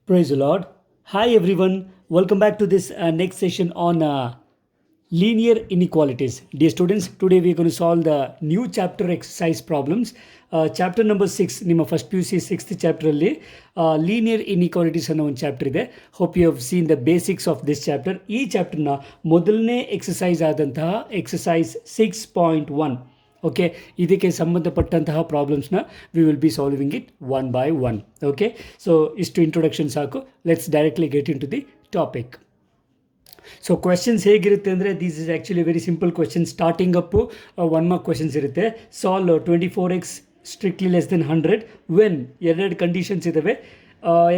Praise the Lord. Hi everyone. Welcome back to this next session on linear inequalities. Dear students, today we are going to solve the new chapter exercise problems. Chapter number 6, ನಿಮ್ಮ first P U C sixth ಚಾಪ್ಟರಲ್ಲಿ linear inequalities ಅನ್ನೋ ಒಂದು chapter ಇದೆ. Hope you have seen the basics of this chapter. ಈ ಚಾಪ್ಟರ್ನ ಮೊದಲನೇ exercise ಆದಂತಹ exercise 6.1. Okay, ಇದಕ್ಕೆ ಸಂಬಂಧಪಟ್ಟಂತಹ ಪ್ರಾಬ್ಲಮ್ಸ್ನ we will be solving it one by one. Okay, so ಇಷ್ಟು ಇಂಟ್ರೊಡಕ್ಷನ್ ಸಾಕು. Let's directly get into the topic. So questions ಹೇಗಿರುತ್ತೆ ಅಂದರೆ, this is actually very simple question. Starting up 1 mark questions ಇರುತ್ತೆ. Solve 24x strictly less than 100 when ಎರಡು conditions ಇದ್ದಾವೆ.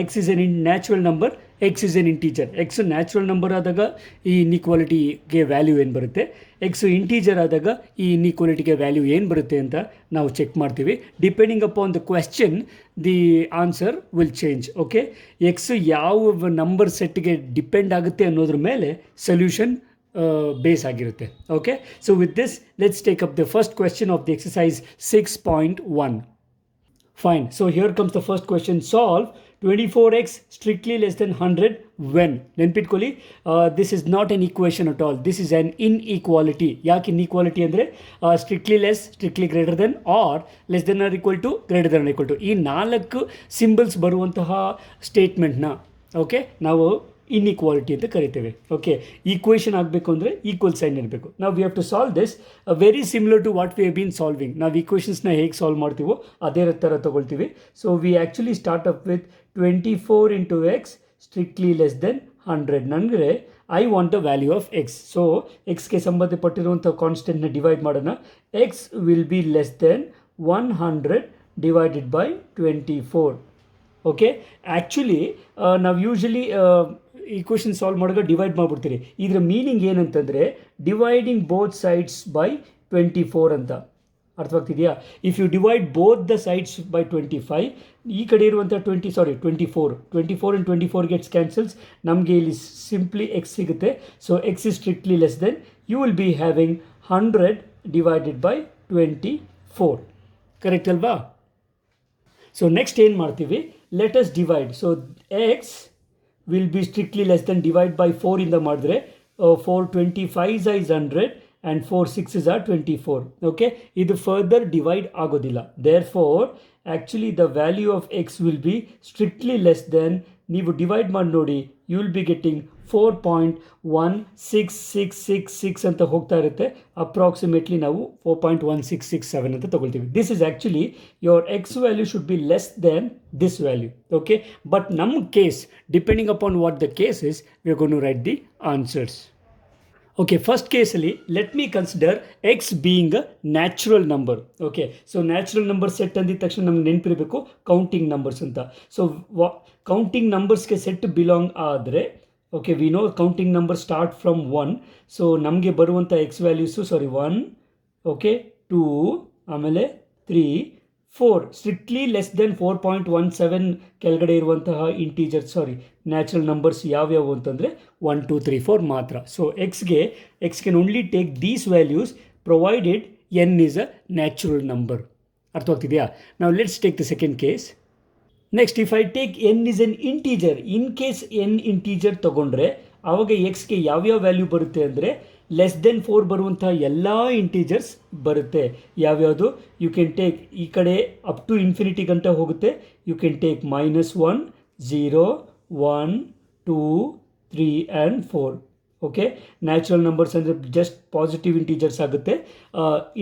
X is an natural number, x is an integer. X natural number ಆದಾಗ ಈ ಇನ್ಇಕ್ವಾಲಿಟಿಗೆ value ಏನು ಬರುತ್ತೆ, x integer ಆದಾಗ ಈ ಇನ್ಇಕ್ವಾಲಿಟಿಗೆ value ಏನು ಬರುತ್ತೆ ಅಂತ ನಾವು ಚೆಕ್ ಮಾಡ್ತೀವಿ. Depending upon the question the answer will change. Okay, x ಯಾವ ನಂಬರ್ ಸೆಟ್ಗೆ ಡಿಪೆಂಡ್ ಆಗುತ್ತೆ ಅನ್ನೋದ್ರ ಮೇಲೆ ಸೊಲ್ಯೂಷನ್ ಬೇಸ್ ಆಗಿರುತ್ತೆ. Okay, so with this let's take up the first question of the exercise 6.1. Fine. So here comes the first question. Solve 24x strictly less than 100 when. ನೆನ್ಪಿಟ್ಕೊಳ್ಳಿ, this is not an equation at all. This is an inequality. ಯಾಕೆ inequality ಅಂದರೆ strictly less, strictly greater than, or less than or equal to, greater than or equal to, ಈ 4 symbols ಬರುವಂತಹ ಸ್ಟೇಟ್ಮೆಂಟ್ನ okay ನಾವು inequality ಅಂತ ಕರಿತೇವೆ. Okay, equation ಆಗಬೇಕು ಅಂದರೆ equal sign ಇರಬೇಕು. ನಾವು we have to solve this very similar to what we have been solving. ನಾವು ಈಕ್ವೇಷನ್ಸ್ನ ಹೇಗೆ ಸಾಲ್ವ್ ಮಾಡ್ತೀವೋ ಅದೇ ಥರ ತೊಗೊಳ್ತೀವಿ. So we actually start up with 24 into x strictly less than 100. ನನಗೆ I want the value of x. So ಎಕ್ಸ್ಗೆ ಸಂಬಂಧಪಟ್ಟಿರುವಂಥ ಕಾನ್ಸ್ಟೆಂಟ್ನ ಡಿವೈಡ್ ಮಾಡೋಣ. X will be less than 100 divided by 24. Okay, actually ನಾವು ಯೂಶಲಿ ಈಕ್ವೇಷನ್ ಸಾಲ್ವ್ ಮಾಡುವಾಗ divide ಮಾಡಿಬಿಡ್ತೀರಿ. ಇದರ meaning ಏನಂತಂದರೆ ಡಿವೈಡಿಂಗ್ ಬೋತ್ ಸೈಡ್ಸ್ ಬೈ 24 ಅಂತ. ಅರ್ಥವಾಗ್ತಿದೆಯಾ? If you divide both the sides by 25, ಈ ಕಡೆ ಇರುವಂಥ 24 ಆ್ಯಂಡ್ 24 ಗೆಟ್ಸ್ ಕ್ಯಾನ್ಸಲ್ಸ್. ನಮಗೆ ಇಲ್ಲಿ ಸಿಂಪ್ಲಿ ಎಕ್ಸ್ ಸಿಗುತ್ತೆ. So x is strictly less than, you will be having 100 divided by 24. Correct ಅಲ್ವಾ? ಸೊ ನೆಕ್ಸ್ಟ್ ಏನು ಮಾಡ್ತೀವಿ, let us divide. So x will be strictly less than, divide by 4 ಇಂದ ಮಾಡಿದ್ರೆ 4 25 is 100 and 4 6 are 24. Okay, ಇದು further divide ಆಗೋದಿಲ್ಲ. Therefore actually the value of x will be strictly less than, ನೀವು divide ಮಾಡಿ ನೋಡಿ, you will B getting 4.1666 ಅಂತ ಹೋಗ್ತಾ ಇರುತ್ತೆ. ಅಪ್ರಾಕ್ಸಿಮೇಟ್ಲಿ ನಾವು 4.1667 ಅಂತ ತಗೊಳ್ತೀವಿ. This is actually your x value should be less than this value. Okay, but ನಮ್ಮ case, depending upon what the case is, we are gonna write the answers. Okay, first ಕೇಸಲ್ಲಿ let me consider x being a natural number. Okay, so natural number set ಅಂದಿದ ತಕ್ಷಣ ನಮ್ಗೆ ನೆನಪಿರಬೇಕು counting numbers ಅಂತ. So counting ನಂಬರ್ಸ್ಗೆ set belong ಆದರೆ, okay, we know counting number start from 1. So ನಮಗೆ ಬರುವಂಥ ಎಕ್ಸ್ ವ್ಯಾಲ್ಯೂಸು 1, ಓಕೆ, 2, ಆಮೇಲೆ 3, 4 ಸ್ಟ್ರಿಕ್ಟ್ಲಿ ಲೆಸ್ ದೆನ್ 4.17 ಕೆಳಗಡೆ ಇರುವಂತಹ ಇಂಟೀಜರ್ ನ್ಯಾಚುರಲ್ ನಂಬರ್ಸ್ ಯಾವ್ಯಾವು ಅಂತಂದರೆ 1 2 3 4 ಮಾತ್ರ. So x can only take these values provided n is a natural number. ಅರ್ಥವಾಗ್ತಿದೆಯಾ? ನಾವು let's take the second case. Next, if I take n is an integer, in case n integer ತೊಗೊಂಡ್ರೆ ಆವಾಗ ಎಕ್ಸ್ಗೆ ಯಾವ್ಯಾವ value ಬರುತ್ತೆ ಅಂದರೆ less than 4 ಬರುವಂಥ ಎಲ್ಲ integers ಬರುತ್ತೆ. ಯಾವ್ಯಾವುದು? ಯು ಕ್ಯಾನ್ ಟೇಕ್, ಈ ಕಡೆ ಅಪ್ ಟು ಇನ್ಫಿನಿಟಿ ಗಂಟ ಹೋಗುತ್ತೆ. You can take -1, 0, 1, 2, 3 and 4. Okay, natural numbers ಅಂದರೆ ಜಸ್ಟ್ ಪಾಸಿಟಿವ್ ಇಂಟೀಜರ್ಸ್ ಆಗುತ್ತೆ.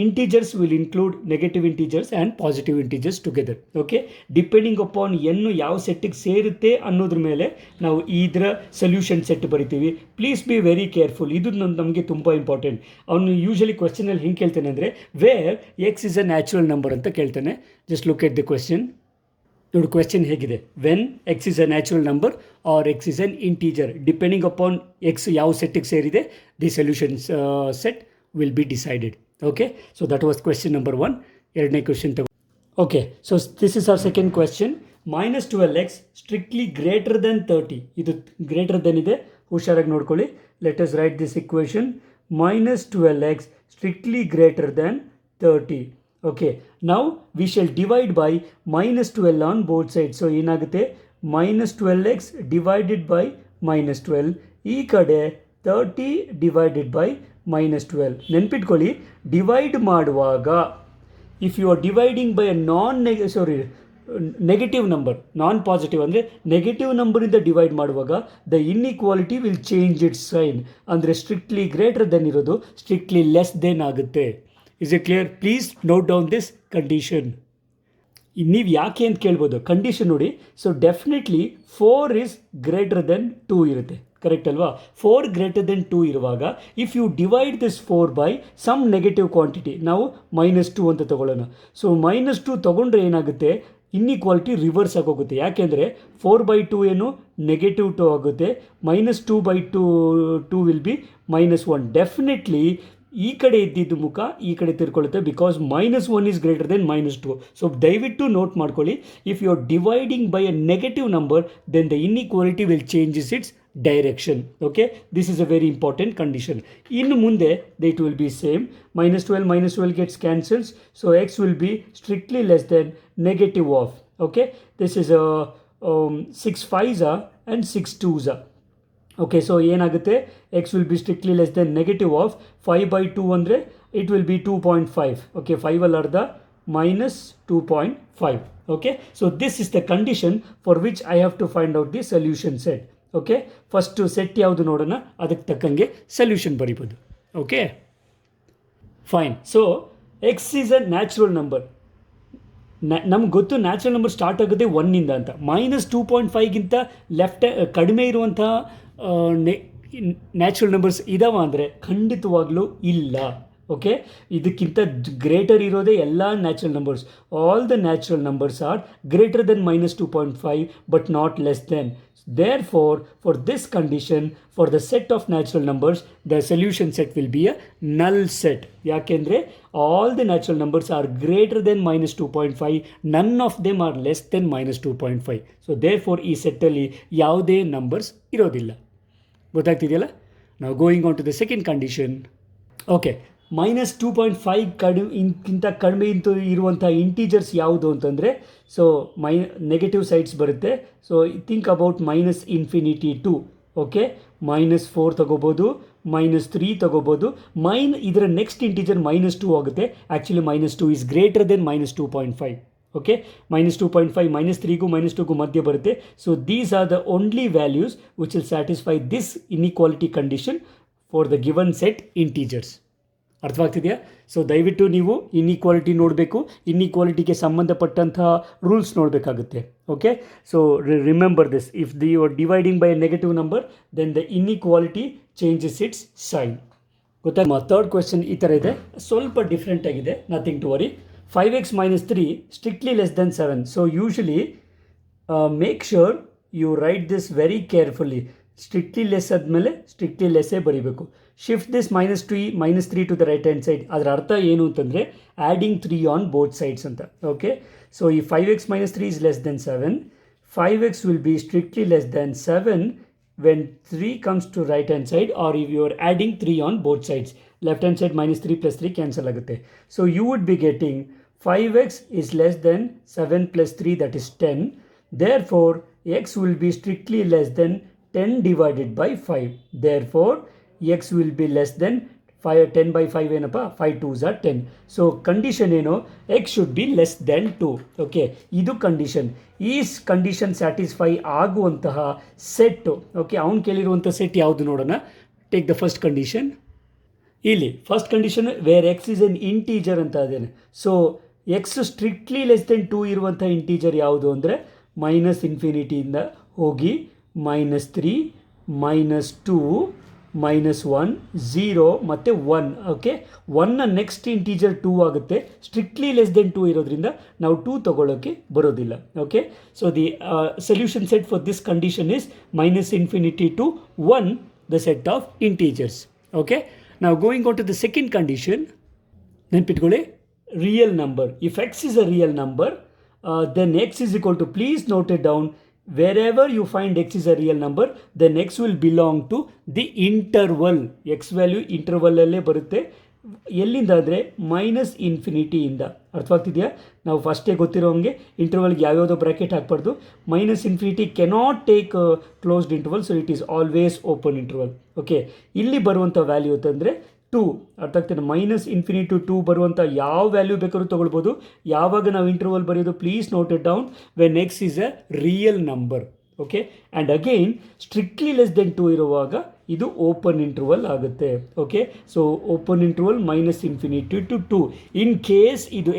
Integers will include negative integers and positive integers together. Okay, depending upon ಎನ್ನು ಯಾವ ಸೆಟ್ಟಿಗೆ ಸೇರುತ್ತೆ ಅನ್ನೋದ್ರ ಮೇಲೆ ನಾವು ಇದರ ಸೊಲ್ಯೂಷನ್ ಸೆಟ್ ಬರಿತೀವಿ. Please be very careful. ಇದು ನಮಗೆ ತುಂಬ ಇಂಪಾರ್ಟೆಂಟ್. ಅವನು ಯೂಶಲಿ ಕ್ವೆಶ್ಚನಲ್ಲಿ ಹಿಂಗೆ ಕೇಳ್ತಾನೆ ಅಂದರೆ, where x is a natural number ಅಂತ ಕೇಳ್ತಾನೆ. Just look at the question. ನೋಡಿ ಕ್ವೆಶ್ಚನ್ ಹೇಗಿದೆ, when x is a natural number or x is an integer, depending upon x ಯಾವ ಸೆಟ್ಟಿಗೆ ಸೇರಿದೆ, the solutions set will be decided. Okay, so that was question number 1. ಎರಡನೇ question ತಗೋ. Okay, so this is our second question. -12x strictly greater than 30. ಇದು greater than ಇದೆ, ಹುಷಾರಾಗಿ ನೋಡ್ಕೊಳ್ಳಿ. Let us write this equation. -12x strictly greater than 30. Okay ನಾವು we shall divide by -12 on both side. So ಏನಾಗುತ್ತೆ -12x divided by -12, ಈ ಕಡೆ 30 divided by -12. ನೆನ್ಪಿಟ್ಕೊಳ್ಳಿ, divide ಮಾಡುವಾಗ if you are dividing by negative number, non positive ಅಂದರೆ negative ನಂಬರಿಂದ divide ಮಾಡುವಾಗ the inequality will change its sign. ಅಂದರೆ strictly greater than ಇರೋದು ಸ್ಟ್ರಿಕ್ಟ್ಲಿ ಲೆಸ್ ದೆನ್ ಆಗುತ್ತೆ. Is it clear? Please note down this condition. ನೀವು ಯಾಕೆ ಅಂತ ಕೇಳ್ಬೋದು. ಕಂಡೀಷನ್ ನೋಡಿ. So definitely 4 is greater than 2 ಇರುತ್ತೆ, ಕರೆಕ್ಟ್ ಅಲ್ವಾ? 4 ಗ್ರೇಟರ್ ದೆನ್ 2 ಇರುವಾಗ if you divide this 4 by some negative quantity, ನಾವು -2 ಅಂತ ತೊಗೊಳ್ಳೋಣ. ಸೊ -2 ತೊಗೊಂಡ್ರೆ ಏನಾಗುತ್ತೆ, ಇನ್ಇಕ್ವಾಲಿಟಿ ರಿವರ್ಸ್ ಆಗೋಗುತ್ತೆ. ಯಾಕೆಂದರೆ 4/2 ಏನು -2 ಆಗುತ್ತೆ, -2/2 ವಿಲ್ ಬಿ -1. ಡೆಫಿನೆಟ್ಲಿ ಈ ಕಡೆ ಇದ್ದಿದ್ದು ಮುಖ ಈ ಕಡೆ ತಿರ್ಕೊಳ್ಳುತ್ತೆ, because -1 is greater than -2. So ದಯವಿಟ್ಟು ನೋಟ್ ಮಾಡ್ಕೊಳ್ಳಿ, if you are dividing by a negative number then the inequality will changes its direction. Okay, this is a very important condition. ಇನ್ನು ಮುಂದೆ it will be same. -12 gets cancels, so x will be strictly less than negative of. Okay, this is a 6 5s and 6 2s. Okay, so ಏನಾಗುತ್ತೆ, x will be strictly less than negative of 5/2 ಅಂದರೆ it will be 2.5. Okay, 5 ಅಲ್ಲಿ ಅರ್ಧ -2.5. Okay, so this is the condition for which I have to find out the solution set. Okay, first set ಯಾವುದು ನೋಡೋಣ, ಅದಕ್ಕೆ ತಕ್ಕಂಗೆ solution ಬರಿಬೋದು. Okay fine. So x is a natural number. ನಮ್ಗೆ ಗೊತ್ತು natural number start ಆಗೋದೇ 1ಇಂದ ಅಂತ. -2.5ಗಿಂತ ಕಡಿಮೆ ಇರುವಂತಹ ನ್ಯಾಚುರಲ್ ನಂಬರ್ಸ್ ಇದಾವ ಅಂದರೆ ಖಂಡಿತವಾಗ್ಲೂ ಇಲ್ಲ. ಓಕೆ, ಇದಕ್ಕಿಂತ ಗ್ರೇಟರ್ ಇರೋದೇ ಎಲ್ಲ natural numbers. All the natural numbers are greater than -2.5 but not less than. Therefore, for this condition, for the set of natural numbers, the solution set will be a null set. ಯಾಕೆಂದರೆ all the natural numbers are greater than -2.5, none of them are less than -2.5. So therefore ಈ ಸೆಟ್ಟಲ್ಲಿ ಯಾವುದೇ numbers ಇರೋದಿಲ್ಲ. ಗೊತ್ತಾಗ್ತಿದೆಯಲ್ಲ? ನಾವು going on to the second condition. Okay, -2.5 ಇಂತ ಕಡಿಮೆ ಇರುವಂಥ integers ಯಾವುದು ಅಂತಂದರೆ, ಸೊ ನೆಗೆಟಿವ್ ಸೈಡ್ಸ್ ಬರುತ್ತೆ. So think about -∞ to. Okay, -4 ತಗೋಬೋದು, -3 ತಗೋಬೋದು. ಇದರ ನೆಕ್ಸ್ಟ್ ಇಂಟೀಜರ್ -2 ಆಗುತ್ತೆ. Actually -2 is greater than -2.5. Okay, -2.5 -3ಗೂ -2ಗೂ ಮಧ್ಯೆ ಬರುತ್ತೆ. So these are the only values which will satisfy this inequality condition for the given set integers. ಅರ್ಥವಾಗ್ತಿದೆಯಾ? ಸೊ ದಯವಿಟ್ಟು ನೀವು ಇನ್ಇಕ್ವಾಲಿಟಿ ನೋಡಬೇಕು, ಇನ್ಇಕ್ವಾಲಿಟಿಗೆ ಸಂಬಂಧಪಟ್ಟಂತಹ ರೂಲ್ಸ್ ನೋಡಬೇಕಾಗುತ್ತೆ. Okay, so remember this, if you are dividing by a negative number then the inequality changes its sign. ಗೊತ್ತಾ? Third question ಈ ಥರ ಇದೆ, ಸ್ವಲ್ಪ ಡಿಫ್ರೆಂಟ್ ಆಗಿದೆ, nothing to worry. 5x - 3 strictly less than 7. So usually make sure you write this very carefully. Strictly less ಆದಮೇಲೆ strictly ಲೆಸ್ಸೇ ಬರೀಬೇಕು. Shift this -3 to the right hand side. ಅದರ ಅರ್ಥ ಏನು ಅಂತಂದರೆ ಆ್ಯಡಿಂಗ್ 3 ಆನ್ ಬೋತ್ ಸೈಡ್ಸ್ ಅಂತ. Okay, so ಈ 5x - 3 is less than 7. 5x will be strictly less than 7 when 3 comes to right hand side, or if you are adding 3 on both sides. Left hand side -3 + 3 cancel ಆಗುತ್ತೆ. So you would be getting 5x is less than 7 + 3, that is 10. Therefore x will be strictly less than 10 divided by 5. Therefore x will be less than 10/5 ಏನಪ್ಪ, 5 2s are 10. So condition ಏನು, x should be less than 2. Okay, ಇದು condition. ಈ condition satisfy ಆಗುವಂತಹ set. Okay, ಅವ್ನು ಕೇಳಿರುವಂಥ set ಯಾವುದು ನೋಡೋಣ. Take the first condition. ಇಲ್ಲಿ first condition where x is an integer ಅಂತ ಅದೇನೆ. So x strictly less than 2 ಇರುವಂಥ ಇಂಟೀಜರ್ ಯಾವುದು ಅಂದರೆ -∞ಇಂದ ಹೋಗಿ -3 -2 -1 0 ಮತ್ತು 1. ಓಕೆ, 1ನ ನೆಕ್ಸ್ಟ್ ಇಂಟೀಜರ್ 2 ಆಗುತ್ತೆ. ಸ್ಟ್ರಿಕ್ಟ್ಲಿ ಲೆಸ್ ದೆನ್ 2 ಇರೋದ್ರಿಂದ ನಾವು 2 ತಗೊಳ್ಳೋಕ್ಕೆ ಬರೋದಿಲ್ಲ. Okay, so the solution set for this condition is -∞ to 1, the set of integers. Okay, ನಾವು going on to the second condition. ನೆನ್ಪಿಟ್ಕೊಳ್ಳಿ, real number. If x is a real number, then x is equal to, please note it down, wherever you find x is a real number, then x will belong to the interval. X value interval ಅಲ್ಲೇ ಬರುತ್ತೆ. ಎಲ್ಲಿಂದ ಅಂದರೆ minus ಇನ್ಫಿನಿಟಿಯಿಂದ. ಅರ್ಥವಾಗ್ತಿದೆಯಾ? ನಾವು ಫಸ್ಟೇ ಗೊತ್ತಿರೋ ಹಂಗೆ ಇಂಟರ್ವಲ್ಗೆ ಯಾವ್ಯಾವುದೋ bracket ಹಾಕ್ಬಾರ್ದು. Minus infinity cannot take closed interval, so it is always open interval. Okay, ಇಲ್ಲಿ ಬರುವಂಥ ವ್ಯಾಲ್ಯೂ ಅಂತಂದರೆ 2. ಅರ್ಥ ಆಗ್ತದೆ? ಮೈನಸ್ ಇನ್ಫಿನಿಟಿ ಟು 2 ಬರುವಂಥ ಯಾವ ವ್ಯಾಲ್ಯೂ ಬೇಕಾದ್ರೂ ತೊಗೊಳ್ಬೋದು. ಯಾವಾಗ ನಾವು ಇಂಟರ್ವಲ್ ಬರೆಯೋದು, please note it down, when x is a real number. Okay, and again strictly less than 2 ಇರುವಾಗ ಇದು ಓಪನ್ ಇಂಟರ್ವಲ್ ಆಗುತ್ತೆ. Okay, so open interval minus infinity to 2. In case ಇದು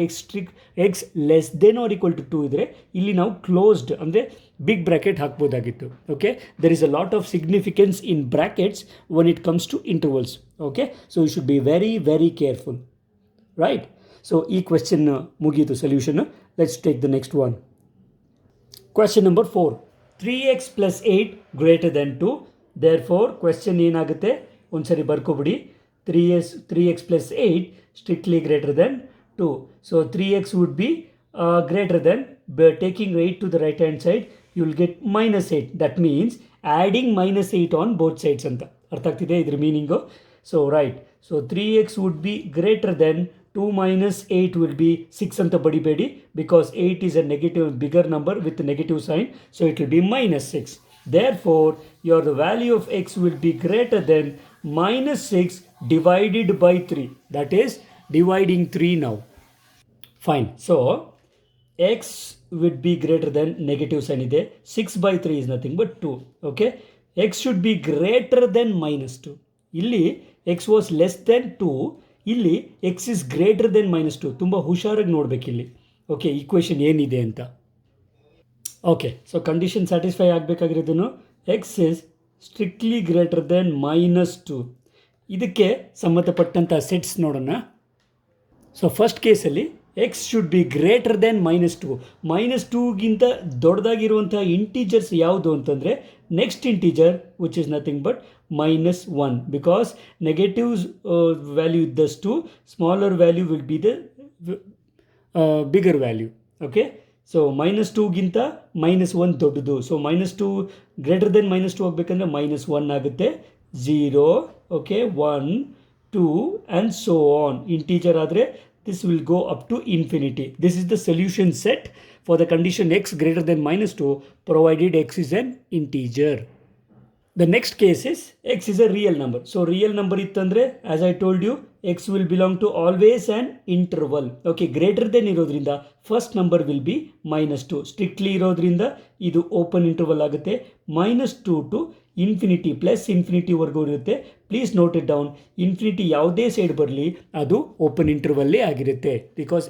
x less than or equal to 2 ಇದ್ದರೆ ಇಲ್ಲಿ ನಾವು closed ಅಂದರೆ big bracket ಹಾಕ್ಬೋದಾಗಿತ್ತು. Okay, there is a lot of significance in brackets when it comes to intervals. Okay, so you should be very very careful, right? So ಈ question ಮುಗೀತು solution. Let's take the next one. Question number 4. 3x plus 8 greater than 2. therefore question ಏನಾಗುತ್ತೆ ಒಂದ್ಸರಿ ಬರ್ಕೊಬಿಡಿ. 3x plus 8 strictly greater than 2. so 3x would be greater than, taking 8 to the right hand side you will get minus 8. that means adding minus 8 on both sides ಅಂತ. ಅರ್ಥ ಆಗ್ತಿದೆ ಇದ್ರ meaning? So right, so 3x would be greater than 2 minus 8 will be 6 ಅಂತ ಬಡಿಬೇಡಿ, because 8 is a negative bigger number with a negative sign, so it will be minus 6. therefore the value of x will be greater than minus 6 divided by 3. that is dividing 3 now. fine, so x would be greater than negative sign ಇದೆ. 6 by 3 is nothing but 2. okay, x should be greater than minus 2. ಇಲ್ಲಿ x was less than 2, ಇಲ್ಲಿ x is greater than minus 2. ತುಂಬ ಹುಷಾರಾಗಿ ನೋಡಬೇಕಿಲ್ಲಿ. Okay, equation ಏನಿದೆ ಅಂತ. Okay, so condition satisfy ಆಗಬೇಕಾಗಿರೋದನ್ನು x is strictly greater than minus 2. ಇದಕ್ಕೆ ಸಂಬಂಧಪಟ್ಟಂಥ sets ನೋಡೋಣ. ಸೊ ಫಸ್ಟ್ ಕೇಸಲ್ಲಿ x should be greater than minus 2. Minus 2ಗಿಂತ ದೊಡ್ಡದಾಗಿರುವಂಥ ಇಂಟೀಜರ್ಸ್ ಯಾವುದು ಅಂತಂದರೆ next integer which is nothing but minus 1, because negatives value ಇದ್ದಷ್ಟು smaller value will be the bigger value. okay, so minus 2ಗಿಂತ minus 1 ದೊಡ್ಡದು. So minus 2 greater than minus 2 ಆಗಬೇಕಂದ್ರೆ minus 1 ಆಗುತ್ತೆ. 0, okay, 1, 2 and so on. integer ಆದರೆ this will go up to infinity. this is the solution set for the condition x greater than minus 2 provided x is an integer. The next case is x is a real number. So real number ittandre, as I told you, x will belong to always an interval. Okay, greater than irodrinda first number will be minus 2. strictly irodrinda idu open interval agutte. minus 2 to infinity plus infinity vargu irutte. please note it down, infinity ಯಾವುದೇ side ಬರಲಿ ಅದು open ಇಂಟರ್ವಲ್ಲೇ ಆಗಿರುತ್ತೆ, because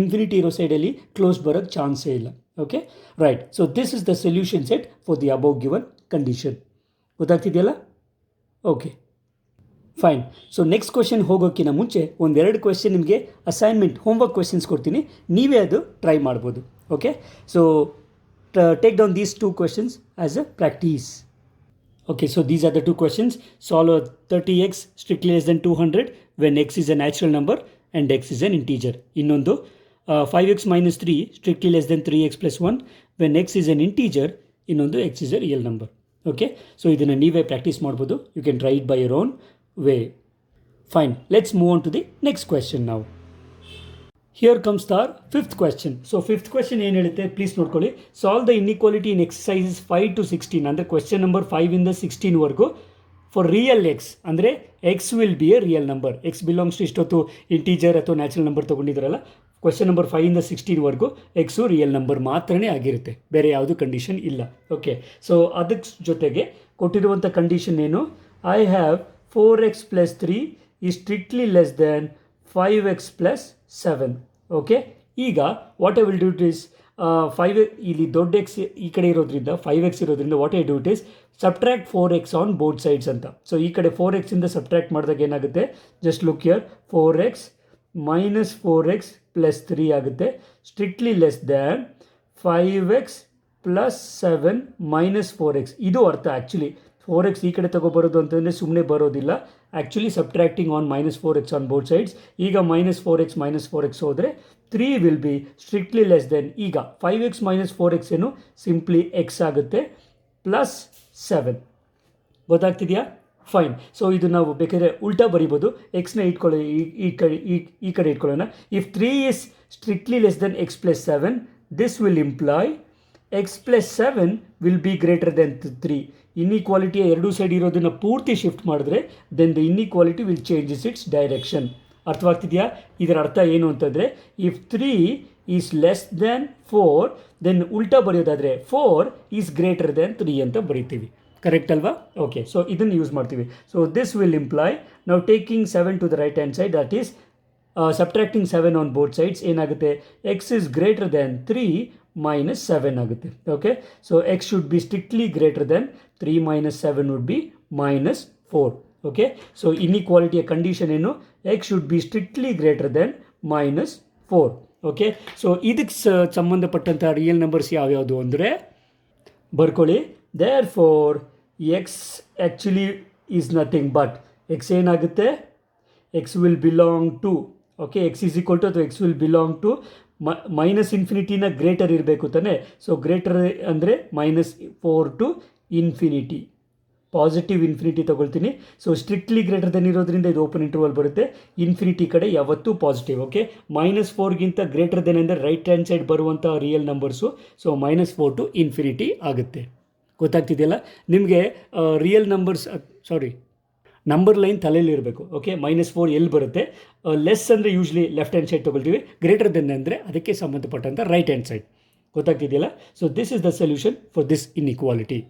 infinity ಇರೋ ಸೈಡಲ್ಲಿ close ಬರೋಕ್ಕೆ ಚಾನ್ಸೇ ಇಲ್ಲ. Okay, right. So this is the solution set for the above given condition. ಗೊತ್ತಾಗ್ತಿದೆಯಲ್ಲ? Okay, fine. So next question ಹೋಗೋಕ್ಕಿಂತ ಮುಂಚೆ ಒಂದೆರಡು ಕ್ವೆಶ್ಚನ್ ನಿಮಗೆ ಅಸೈನ್ಮೆಂಟ್ ಹೋಮ್ವರ್ಕ್ ಕ್ವೆಶ್ಚನ್ಸ್ ಕೊಡ್ತೀನಿ, ನೀವೇ ಅದು ಟ್ರೈ ಮಾಡ್ಬೋದು. Okay, so take down these 2 questions as a practice. Okay, so these are the 2 questions. Solve 30x strictly less than 200 when x is a natural number and x is an integer. ಇನ್ನೊಂದು 5x minus 3 strictly less than 3x plus 1 when x is an integer. ಇನ್ನೊಂದು x is a real number. Okay, so ಇದನ್ನು ನೀವೇ practice ಮಾಡ್ಬೋದು. You can try it by your own way. Fine, let's move on to the next question now. Here comes our 5th question. So 5th question ಏನು ಹೇಳುತ್ತೆ please ನೋಡ್ಕೊಳ್ಳಿ. Solve the inequality in exercises 5 to 16. ಅಂದರೆ question number 5 ಇಂದ 16ವರೆಗೂ for real x. ಅಂದರೆ x will be a real number. X belongs to ಇಷ್ಟೊತ್ತು integer ಅಥವಾ natural number ತೊಗೊಂಡಿದ್ರಲ್ಲ, ಕ್ವೆಶ್ಚನ್ ನಂಬರ್ 5 ಇಂದ 16ವರೆಗೂ ಎಕ್ಸು ರಿಯಲ್ ನಂಬರ್ ಮಾತ್ರನೇ ಆಗಿರುತ್ತೆ, ಬೇರೆ ಯಾವುದು ಕಂಡೀಷನ್ ಇಲ್ಲ. ಓಕೆ, ಸೊ ಅದಕ್ಕೆ ಜೊತೆಗೆ ಕೊಟ್ಟಿರುವಂಥ ಕಂಡೀಷನ್ ಏನು? I have 4x plus 3 is strictly less than 5x plus 7. Okay, ಈಗ what I will do it is 5 ಇಲ್ಲಿ ದೊಡ್ಡ ಎಕ್ಸ್ ಈ ಕಡೆ ಇರೋದ್ರಿಂದ 5x ಇರೋದ್ರಿಂದ what I do it is subtract 4x on both sides ಅಂತ. ಸೊ ಈ ಕಡೆ 4x ಇಂದ ಸಬ್ಟ್ರ್ಯಾಕ್ಟ್ ಮಾಡಿದಾಗ ಏನಾಗುತ್ತೆ, just look here, 4x minus 4x plus 3 ಆಗುತ್ತೆ. Strictly less than 5x plus 7 minus 4x. ಇದು ಅರ್ಥ ಆ್ಯಕ್ಚುಲಿ 4x ಈ ಕಡೆ ತೊಗೊಬರೋದು ಅಂತಂದರೆ ಸುಮ್ಮನೆ ಬರೋದಿಲ್ಲ, actually subtracting on minus 4x on both sides. ಈಗ ಮೈನಸ್ 4x ಹೋದರೆ 3 will be strictly less than, ಈಗ 5x ಮೈನಸ್ 4x ಏನು ಸಿಂಪ್ಲಿ x ಆಗುತ್ತೆ ಪ್ಲಸ್ 7. ಗೊತ್ತಾಗ್ತಿದೆಯಾ? ಫೈನ್. ಸೊ ಇದು ನಾವು ಬೇಕಾದರೆ ಉಲ್ಟಾ ಬರಿಬೋದು. ಎಕ್ಸ್ನ ಇಟ್ಕೊಳ್ಳಿ, ಈ ಕಡೆ ಇಟ್ಕೊಳ್ಳೋಣ. If 3 is strictly less than x plus 7, this will imply x plus 7 will be greater than 3. ಇನ್ಇಕ್ವಾಲಿಟಿಯ ಎರಡೂ ಸೈಡ್ ಇರೋದನ್ನು ಪೂರ್ತಿ ಶಿಫ್ಟ್ ಮಾಡಿದ್ರೆ then the inequality will changes its direction. ಅರ್ಥವಾಗ್ತಿದೆಯಾ? ಇದರ ಅರ್ಥ ಏನು ಅಂತಂದರೆ, if 3 is less than 4, then ಉಲ್ಟಾ ಬರೆಯೋದಾದರೆ 4 ಈಸ್ ಗ್ರೇಟರ್ ದ್ಯಾನ್ 3 ಅಂತ ಬರಿತೀವಿ. ಕರೆಕ್ಟ್ ಅಲ್ವಾ? ಓಕೆ, ಸೊ ಇದನ್ನು ಯೂಸ್ ಮಾಡ್ತೀವಿ. ಸೊ ದಿಸ್ ವಿಲ್ ಇಂಪ್ಲೈ ನಾವು taking 7 to the right hand side, that is subtracting 7 on both sides. ಏನಾಗುತ್ತೆ? X is greater than 3 minus 7 ಆಗುತ್ತೆ. Okay, so x should be strictly greater than 3 minus 7 would be minus 4. Okay, so ಇನ್ಇಕ್ವಾಲಿಟಿಯ condition ಏನು? X should be strictly greater than minus 4. Okay, so ಇದಕ್ಕೆ ಸಂಬಂಧಪಟ್ಟಂಥ real numbers ಯಾವ್ಯಾವುದು ಅಂದರೆ ಬರ್ಕೊಳ್ಳಿ. Therefore x actually is nothing but x ಏನಾಗುತ್ತೆ? X will belong to, okay, x is equal to ಅಥವಾ x will belong to minus ಇನ್ಫಿನಿಟಿನ greater ಇರಬೇಕು ತಾನೆ. ಸೊ ಗ್ರೇಟರ್ ಅಂದರೆ -4 ಟು ಇನ್ಫಿನಿಟಿ, ಪಾಸಿಟಿವ್ ಇನ್ಫಿನಿಟಿ ತೊಗೊಳ್ತೀನಿ. ಸೊ ಸ್ಟ್ರಿಕ್ಟ್ಲಿ ಗ್ರೇಟರ್ ದೆನ್ ಇರೋದ್ರಿಂದ ಇದು open interval ಬರುತ್ತೆ. ಇನ್ಫಿನಿಟಿ ಕಡೆ ಯಾವತ್ತೂ ಪಾಸಿಟಿವ್. ಓಕೆ, -4ಗಿಂತ ಗ್ರೇಟರ್ ದೆನ್ ಅಂದರೆ ರೈಟ್ ಹ್ಯಾಂಡ್ ಸೈಡ್ ಬರುವಂಥ real numbers. So -4 to infinity ಆಗುತ್ತೆ. ಗೊತ್ತಾಗ್ತಿದೆಯಲ್ಲ ನಿಮಗೆ? ರಿಯಲ್ ನಂಬರ್ಸ್, ನಂಬರ್ ಲೈನ್ ತಲೆಯಲ್ಲಿ ಇರಬೇಕು. ಓಕೆ, -4 ಎಲ್ಲಿ ಬರುತ್ತೆ? ಲೆಸ್ ಅಂದರೆ ಯೂಶ್ವಲಿ ಲೆಫ್ಟ್ ಹ್ಯಾಂಡ್ ಸೈಡ್ ತೊಗೊಳ್ತೀವಿ, ಗ್ರೇಟರ್ ದೆನ್ ಅಂದರೆ ಅದಕ್ಕೆ ಸಂಬಂಧಪಟ್ಟಂಥ ರೈಟ್ ಹ್ಯಾಂಡ್ ಸೈಡ್. ಗೊತ್ತಾಗ್ತಿದೆಯಲ್ಲ? So this is the solution for this inequality.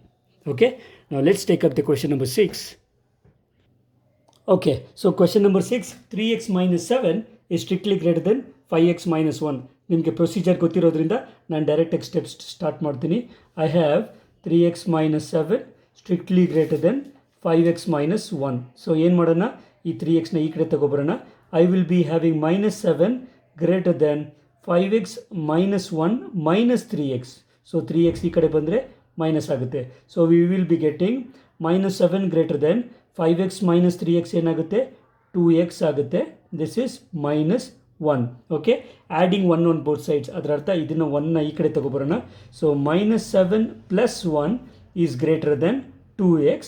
Okay, now let's take up the question number 6. Okay, so question number 6, 3x minus 7 is strictly greater than 5x minus 1. ನಿಮಗೆ procedure ಗೊತ್ತಿರೋದ್ರಿಂದ ನಾನು ಡೈರೆಕ್ಟಾಗಿ steps start ಮಾಡ್ತೀನಿ. I have 3x minus 7 strictly greater than 5x minus 1. So ಏನು ಮಾಡೋಣ? ಈ 3xನ ಈ ಕಡೆ ತಗೊಬರೋಣ. I will be having -7 greater than 5x minus 1 minus 3x. So 3x ಈ ಕಡೆ ಬಂದರೆ ಮೈನಸ್ ಆಗುತ್ತೆ. So we will be getting -7 greater than 5x minus 3x ಏನಾಗುತ್ತೆ? 2x ಆಗುತ್ತೆ. This is -1. Okay, adding 1 on both sides. ಅದರ ಅರ್ಥ ಇದನ್ನು 1ನ ಈ ಕಡೆ ತಗೊಬರೋಣ. So -7 plus 1 is greater than 2x.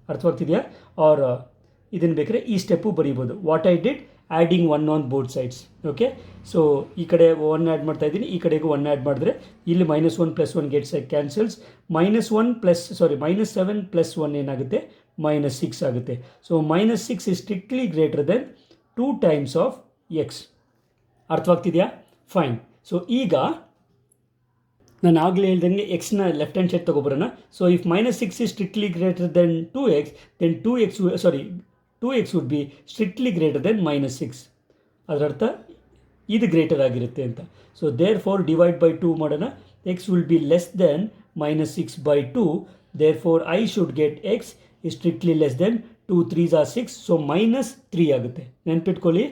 ಅರ್ಥವಾಗ್ತಿದೆಯಾ? ಆರ್ ಇದನ್ನು ಬೇಕಾದ್ರೆ ಈ ಸ್ಟೆಪ್ಪು ಬರೀಬೋದು. What I did, adding 1 on both sides. Okay, so ಈ ಕಡೆ 1 ಆ್ಯಡ್ ಮಾಡ್ತಾ ಇದ್ದೀನಿ, ಈ ಕಡೆಗೂ 1 ಆ್ಯಡ್ ಮಾಡಿದ್ರೆ ಇಲ್ಲಿ -1 ಪ್ಲಸ್ 1 ಗೆಟ್ಸ್ ಕ್ಯಾನ್ಸಲ್ಸ್. -7 ಪ್ಲಸ್ 1 ಏನಾಗುತ್ತೆ? -6 ಆಗುತ್ತೆ. So -6 is strictly greater than 2 times of x. ಅರ್ಥವಾಗ್ತಿದೆಯಾ? ಫೈನ್. ಸೊ ಈಗ ನಾನು ಆಗಲೇ ಹೇಳ್ದಂಗೆ ಎಕ್ಸ್ನ ಲೆಫ್ಟ್ ಹ್ಯಾಂಡ್ ಸೈಡ್ ತೊಗೊಬರೋಣ. So if -6 is strictly greater than 2x, then 2x would be strictly greater than -6. ಅದರ ಅರ್ಥ ಇದು ಗ್ರೇಟರ್ ಆಗಿರುತ್ತೆ ಅಂತ. So therefore divide by 2 ಮಾಡೋಣ. X will be less than -6/2. Therefore I should get x is strictly less than 2 3s are 6. So -3 ಆಗುತ್ತೆ. ನೆನ್ಪಿಟ್ಕೊಳ್ಳಿ,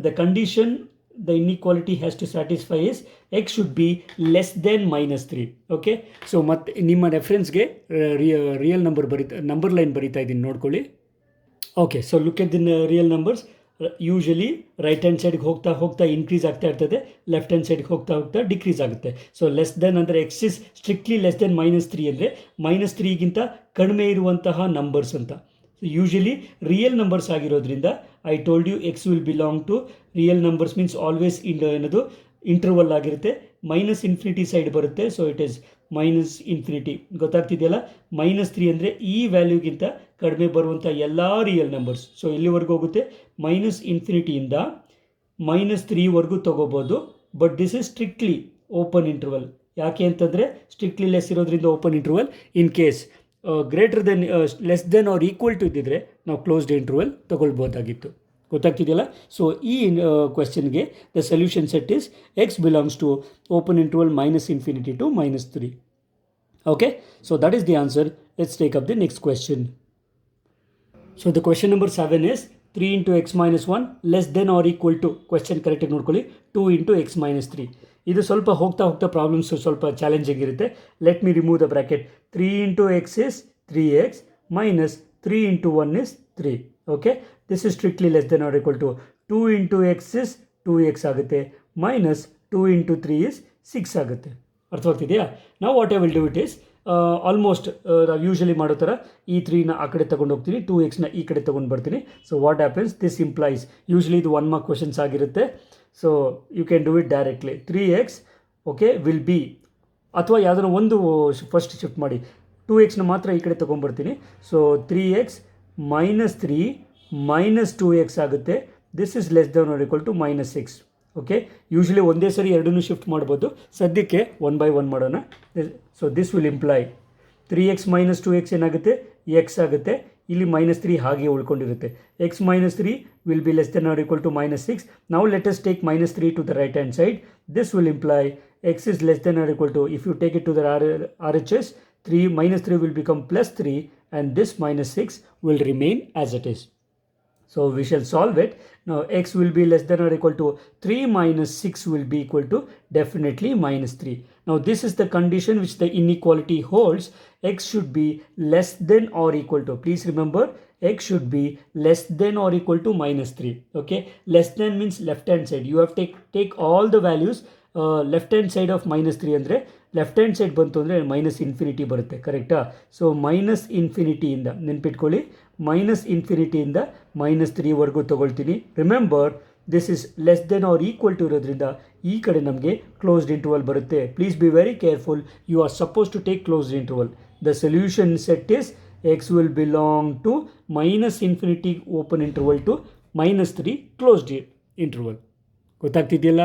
the condition the inequality has to satisfy is x should be less than -3. Okay, so ಮತ್ತು ನಿಮ್ಮ ರೆಫರೆನ್ಸ್ಗೆ real number line ಬರೀತಾ ಇದ್ದೀನಿ, ನೋಡ್ಕೊಳ್ಳಿ. Okay, so look at the real numbers. Usually right hand ಸೈಡ್ಗೆ ಹೋಗ್ತಾ ಹೋಗ್ತಾ ಇನ್ಕ್ರೀಸ್ ಆಗ್ತಾ ಇರ್ತದೆ, ಲೆಫ್ಟ್ ಹ್ಯಾಂಡ್ ಸೈಡ್ಗೆ ಹೋಗ್ತಾ ಹೋಗ್ತಾ ಡಿಕ್ರೀಸ್ ಆಗುತ್ತೆ. ಸೊ ಲೆಸ್ ದೆನ್ ಅಂದರೆ x is strictly less than -3 ಅಂದರೆ -3ಗಿಂತ ಕಡಿಮೆ ಇರುವಂತಹ ನಂಬರ್ಸ್ ಅಂತ. ಯೂಶಲಿ ರಿಯಲ್ ನಂಬರ್ಸ್ ಆಗಿರೋದ್ರಿಂದ I told you x will belong to real numbers means always ಏನದು ಇಂಟರ್ವಲ್ ಆಗಿರುತ್ತೆ. -∞ ಸೈಡ್ ಬರುತ್ತೆ. So it is -∞. ಗೊತ್ತಾಗ್ತಿದೆಯಲ್ಲ? -3 ಅಂದರೆ ಈ ವ್ಯಾಲ್ಯೂಗಿಂತ ಕಡಿಮೆ ಬರುವಂಥ ಎಲ್ಲ ರಿಯಲ್ ನಂಬರ್ಸ್. ಸೊ ಎಲ್ಲಿವರೆಗೂ ಹೋಗುತ್ತೆ? -∞ಇಂದ -3ವರೆಗೂ ತೊಗೋಬೋದು. But this is strictly open interval. ಯಾಕೆ ಅಂತಂದರೆ ಸ್ಟ್ರಿಕ್ಟ್ಲಿ ಲೆಸ್ ಇರೋದ್ರಿಂದ open interval. In case greater than less than or equal to ಇದ್ದಿದ್ರೆ ನಾವು ಕ್ಲೋಸ್ಡ್ ಇಂಟರ್ವಲ್ ತೊಗೊಳ್ಬೋದಾಗಿತ್ತು. ಗೊತ್ತಾಗ್ತಿದೆಯಲ್ಲ? ಸೊ ಈ ಕ್ವೆಶ್ಚನ್ಗೆ the solution set is x belongs to open interval -∞ to -3. Okay, so that is the answer. Let's take up the next question. So the question number 7 is 3 × x - 1 less than or equal to, question ಕರೆಕ್ಟಾಗಿ ನೋಡ್ಕೊಳ್ಳಿ, 2 × x - 3. ಇದು ಸ್ವಲ್ಪ ಹೋಗ್ತಾ problems ಸ್ವಲ್ಪ challenging ಇರುತ್ತೆ. Let me remove the bracket. 3 × x is 3x minus 3 × 1 is 3. Okay, this is strictly less than or equal to 2 × x is 2x ಆಗುತ್ತೆ, minus 2 × 3 is 6 ಆಗುತ್ತೆ. ಅರ್ಥವಾಗ್ತಿದೆಯಾ? ನಾವು what I will do it is almost ನಾವು usually ಮಾಡೋ ಥರ ಈ 3ನ ಆ ಕಡೆ ತೊಗೊಂಡು ಹೋಗ್ತೀನಿ, 2xನ ಈ ಕಡೆ ತೊಗೊಂಡು ಬರ್ತೀನಿ. So what happens, this implies, usually ಇದು 1 ಮಾರ್ಕ್ ಕ್ವಶನ್ಸ್ ಆಗಿರುತ್ತೆ. So you can do it directly. 3x okay will be, ಅಥವಾ ಯಾವುದನ್ನ ಒಂದು ಫಸ್ಟ್ ಶಿಫ್ಟ್ ಮಾಡಿ 2xನ ಮಾತ್ರ ಈ ಕಡೆ ತೊಗೊಂಡ್ಬರ್ತೀನಿ. ಸೊ 3x - 3 - 2x ಆಗುತ್ತೆ. This is less than or equal to -6. Okay, usually ಒಂದೇ ಸರಿ ಎರಡನ್ನೂ ಶಿಫ್ಟ್ ಮಾಡ್ಬೋದು. ಸದ್ಯಕ್ಕೆ 1 by 1 ಮಾಡೋಣ. So this will imply 3x - 2x ಏನಾಗುತ್ತೆ, x ಆಗುತ್ತೆ. ಇಲ್ಲಿ -3 ಹಾಗೆ ಉಳ್ಕೊಂಡಿರುತ್ತೆ. x - 3 will be less than or equal to -6. Now let us take -3 to the right hand side. This will imply x is less than or equal to, if you take it to the RHS, -3 will become +3 and this -6 will remain as it is. So we shall solve it. Now x will be less than or equal to 3 minus 6 will be equal to definitely -3. Now this is the condition which the inequality holds. X should be less than or equal to, please remember, x should be less than or equal to -3. Okay, less than means left hand side. You have to take all the values. Left hand side of -3 ಅಂದರೆ left hand side ಬಂತು ಅಂದರೆ -∞ ಬರುತ್ತೆ, ಕರೆಕ್ಟಾ? So -∞ಇಂದ ನೆನ್ಪಿಟ್ಕೊಳ್ಳಿ, -∞ಇಂದ -3ವರೆಗೂ ತೊಗೊಳ್ತೀನಿ. Remember, this is less than or equal to ಇರೋದ್ರಿಂದ ಈ ಕಡೆ ನಮಗೆ ಕ್ಲೋಸ್ಡ್ ಇಂಟರ್ವಲ್ ಬರುತ್ತೆ. Please be very careful, you are suppose to take closed interval. The solution set is x will belong to -∞ open interval to -3 closed interval. ಗೊತ್ತಾಗ್ತಿದೆಯಲ್ಲ?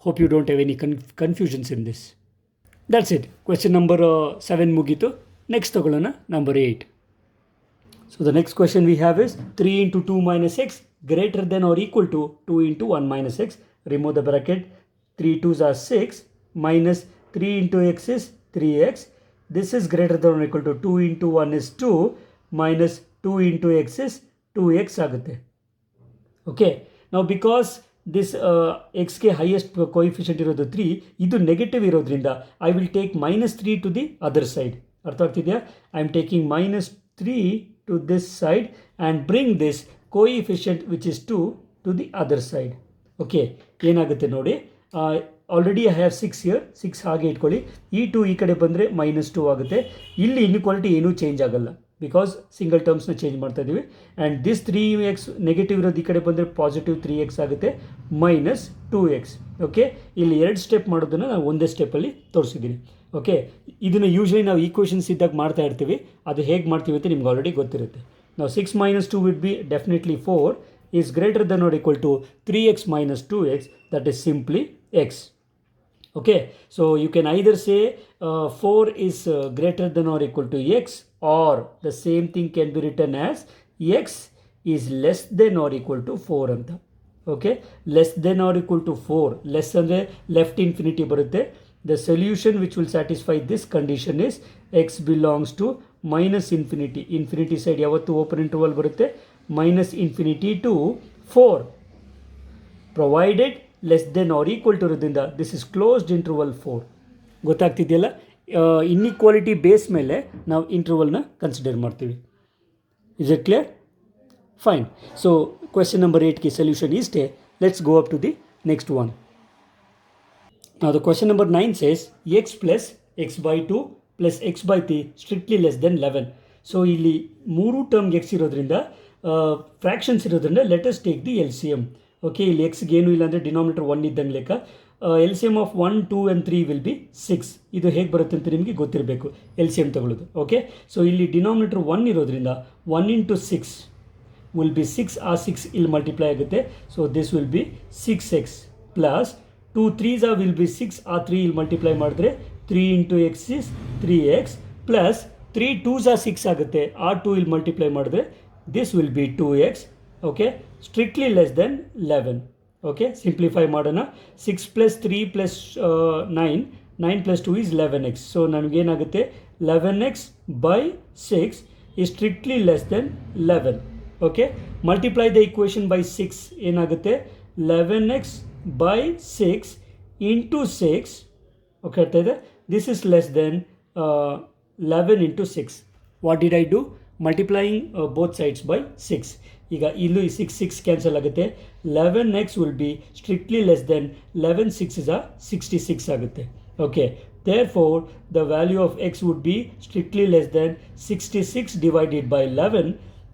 Hope you don't have any confusions in this. That's it. Question number 7 ಮುಗೀತು. Next ತಗೊಳ್ಳೋಣ, number 8. So the next question we have is 3 into 2 minus x greater than or equal to 2 into 1 minus x. Remove the bracket. 3 2s are 6 minus 3 into x is 3x. This is greater than or equal to 2 into 1 is 2 minus 2 into x is 2x ಆಗುತ್ತೆ. Okay. Now because this ಎಕ್ಸ್ಗೆ highest coefficient ಇರೋದು 3, ಇದು negative ಇರೋದ್ರಿಂದ I will take -3 to the other side. ಅರ್ಥ ಆಗ್ತಿದೆಯಾ? I am taking -3 to this side and bring this coefficient which is 2 to the other side. Okay, ಏನಾಗುತ್ತೆ ನೋಡಿ, already I have 6 year, 6 ಹಾಗೆ ಇಟ್ಕೊಳ್ಳಿ. ಈ 2 ಈ ಕಡೆ ಬಂದರೆ -2 ಆಗುತ್ತೆ. ಇಲ್ಲಿ ಇನ್ಇಕ್ವಾಲಿಟಿ ಏನೂ ಚೇಂಜ್ ಆಗಲ್ಲ, ಬಿಕಾಸ್ ಸಿಂಗಲ್ ಟರ್ಮ್ಸ್ನ ಚೇಂಜ್ ಮಾಡ್ತಾ ಇದ್ದೀವಿ. ಆ್ಯಂಡ್ ದಿಸ್ 3x ನೆಗೆಟಿವ್ ಇರೋದು ಈ ಕಡೆ ಬಂದರೆ ಪಾಸಿಟಿವ್ 3x ಆಗುತ್ತೆ, -2x. ಓಕೆ, ಇಲ್ಲಿ 2 ಸ್ಟೆಪ್ ಮಾಡೋದನ್ನು ನಾವು ಒಂದೇ ಸ್ಟೆಪ್ಪಲ್ಲಿ ತೋರಿಸಿದ್ದೀನಿ. ಓಕೆ, ಇದನ್ನು ಯೂಶ್ವಲಿ ನಾವು ಈಕ್ವೇಷನ್ಸ್ ಇದ್ದಾಗ ಮಾಡ್ತಾ ಇರ್ತೀವಿ. ಅದು ಹೇಗೆ ಮಾಡ್ತೀವಿ ಅಂತ ನಿಮ್ಗೆ ಆಲ್ರೆಡಿ ಗೊತ್ತಿರುತ್ತೆ. ನಾವು 6 - 2 we'd B definitely 4 is greater than or equal to 3x minus 2x, that is simply x. Okay, so you can either say 4 is greater than or equal to x, or the same thing can be written as x is less than or equal to 4 anta. Okay, less than or equal to 4, less andre left infinity barutte. The solution which will satisfy this condition is x belongs to -∞. Infinity side yavattu open interval barutte, -∞ to 4, provided less than or equal to ಇರೋದ್ರಿಂದ this is closed interval 4. ಗೊತ್ತಾಗ್ತಿದೆಯಲ್ಲ? Inequality base ಮೇಲೆ ನಾವು ಇಂಟರ್ವಲ್ನ consider ಮಾಡ್ತೀವಿ. Is it clear? Fine. So question number 8ಗೆ solution ಇಷ್ಟೇ. Let's go up to the next one. ನಾವು the question number 9 says x plus x/2 plus x/3 strictly less than 11. So ಇಲ್ಲಿ 3 ಟರ್ಮ್ಗೆ x ಇರೋದ್ರಿಂದ, ಫ್ರ್ಯಾಕ್ಷನ್ಸ್ ಇರೋದ್ರಿಂದ let us take the LCM. Okay, ಇಲ್ಲಿ ಎಕ್ಸ್ಗೆ ಏನೂ ಇಲ್ಲ ಅಂದರೆ ಡಿನಾಮಿನೇಟರ್ 1 ಇದ್ದಂಗೆ ಲೆಕ್ಕ. LCM of 1, 2 and 3 will B 6. ಇದು ಹೇಗೆ ಬರುತ್ತೆ ಅಂತ ನಿಮಗೆ ಗೊತ್ತಿರಬೇಕು, LCM ತಗೊಳ್ಳೋದು. ಓಕೆ, ಸೊ ಇಲ್ಲಿ ಡಿನಾಮಿನೇಟರ್ 1 ಇರೋದ್ರಿಂದ 1 into 6 ವಿಲ್ ಬಿ 6. ಆ 6 ಇಲ್ಲಿ ಮಲ್ಟಿಪ್ಲೈ ಆಗುತ್ತೆ. So this will B 6x plus 2 3s will be 6. ಆ 3 ಇಲ್ಲಿ ಮಲ್ಟಿಪ್ಲೈ ಮಾಡಿದ್ರೆ 3 into x is 3x plus 3 2s 6 ಆಗುತ್ತೆ. ಆ 2 ಇಲ್ಲಿ ಮಲ್ಟಿಪ್ಲೈ ಮಾಡಿದ್ರೆ this will B 2x. Okay, strictly less than 11. Okay, simplify ಮಾಡೋಣ. 6 plus 3 plus 9, 9 plus 2 is 11x. ಸೊ ನನಗೇನಾಗುತ್ತೆ, 11x by 6 is strictly less than 11. Okay, multiply the equation by 6 ಏನಾಗುತ್ತೆ, 11x by 6 into 6. Okay, ಅರ್ಥ ಇದೆ? This is less than 11 into 6. What did I do? Multiplying both sides by 6. ಈಗ ಇಲ್ಲೂ ಈ 6 cancel ಆಗುತ್ತೆ. 11x will be strictly less than 11 6 is 66 ಆಗುತ್ತೆ. Okay, Therefore, the value of x would be strictly less than 66 divided by 11.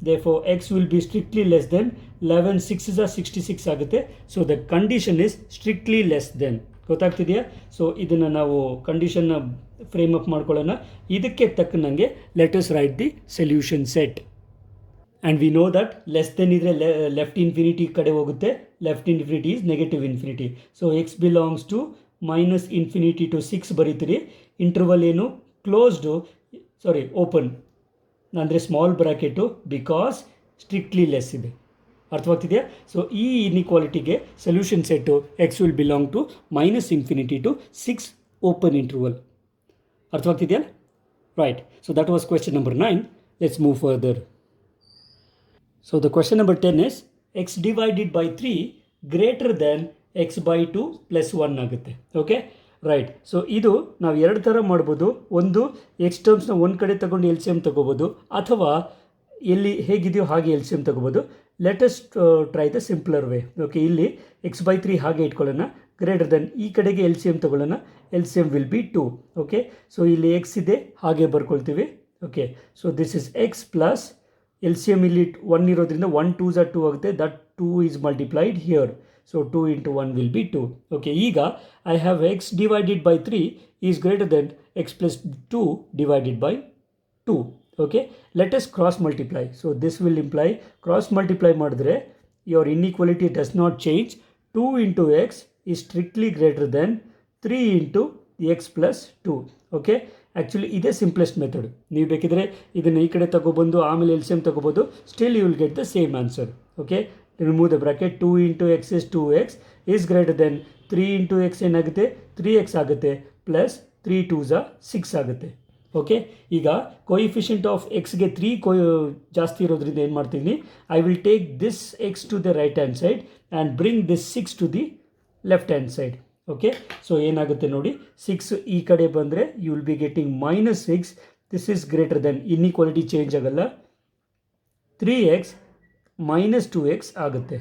Therefore, x will be strictly less than 11. 6 is a 66 ಆಗುತ್ತೆ. So the condition is strictly less than. ಗೊತ್ತಾಗ್ತಿದೆಯಾ? So ಇದನ್ನು ನಾವು ಕಂಡೀಷನ್ನ frame up ಮಾಡ್ಕೊಳ್ಳೋಣ. ಇದಕ್ಕೆ ತಕ್ಕನಂಗೆ let us write the solution set. And we know that less than ಇದ್ರೆ left infinity ಕಡೆ ಹೋಗುತ್ತೆ. Left infinity is negative infinity. So x belongs to minus infinity to 6 ಬರೀತೀರಿ. ಇಂಟರ್ವಲ್ ಏನು? ಕ್ಲೋಸ್ಡು, ಸಾರಿ ಓಪನ್, ಅಂದರೆ small bracket, because strictly less ಇದೆ. ಅರ್ಥವಾಗ್ತಿದೆಯಾ? So ಈ ಇನ್ಇಕ್ವಾಲಿಟಿಗೆ solution set x will belong to minus infinity to 6 open interval. ಅರ್ಥವಾಗ್ತಿದೆಯಾ? Right. So that was question number 9. Let's move further. So the question number 10 is x divided by 3 greater than x by 2 plus 1 ಆಗುತ್ತೆ. Okay, right. So ಇದು ನಾವು ಎರಡು ಥರ ಮಾಡ್ಬೋದು. ಒಂದು X ಟರ್ಮ್ಸ್ನ ಒಂದು ಕಡೆ ತಗೊಂಡು ಎಲ್ ಸಿ ಎಮ್ ತಗೋಬೋದು, ಅಥವಾ ಎಲ್ಲಿ ಹೇಗಿದೆಯೋ ಹಾಗೆ ಎಲ್ ಸಿ ಎಮ್ ತಗೋಬೋದು. Let's try the simpler way. Okay, ಇಲ್ಲಿ ಎಕ್ಸ್ ಬೈ 3 ಹಾಗೆ ಇಟ್ಕೊಳ್ಳೋಣ. ಗ್ರೇಟರ್ ದೆನ್ ಈ ಕಡೆಗೆ ಎಲ್ ಸಿ ಎಮ್ ತಗೊಳ್ಳೋಣ. L C M will be 2. Okay, so ಇಲ್ಲಿ ಎಕ್ಸ್ ಇದೆ, ಹಾಗೆ ಬರ್ಕೊಳ್ತೀವಿ. Okay, so this is x plus L C M ಇಲ್ಲಿ 1 ಇರೋದ್ರಿಂದ 1 2s are 2 ಆಗುತ್ತೆ. That 2 is multiplied here. So 2 into 1 will be 2. Okay, ಈಗ I have x divided by 3 is greater than x plus 2 divided by 2. Okay, let us cross multiply. So this will imply, cross multiply ಮಾಡಿದ್ರೆ your inequality does not change. 2 into x is strictly greater than 3 into x plus 2. Okay, actually ಇದೇ simplest method. ನೀವು ಬೇಕಿದ್ರೆ ಇದನ್ನು ಈ ಕಡೆ ತಗೊಬಂದು ಆಮೇಲೆ L C M ತಗೋಬೋದು. Still you will get the same answer. Okay, remove the bracket. 2 into x is 2x is greater than 3 into x ಏನಾಗುತ್ತೆ? 3x ಆಗುತ್ತೆ, ಪ್ಲಸ್ 3 2s are 6 ಆಗುತ್ತೆ. ಓಕೆ, ಈಗ ಕೋಯಿಫಿಷಿಯಂಟ್ ಆಫ್ ಎಕ್ಸ್ಗೆ 3 ಜಾಸ್ತಿ ಇರೋದ್ರಿಂದ ಏನು ಮಾಡ್ತೀನಿ? I will take this x to the right hand side and bring this 6 to the left hand side. Okay, so ಏನಾಗುತ್ತೆ ನೋಡಿ, 6 ಈ ಕಡೆ ಬಂದರೆ you will be getting -6. This is greater than, inequality change ಆಗಲ್ಲ, 3x - 2x ಆಗುತ್ತೆ.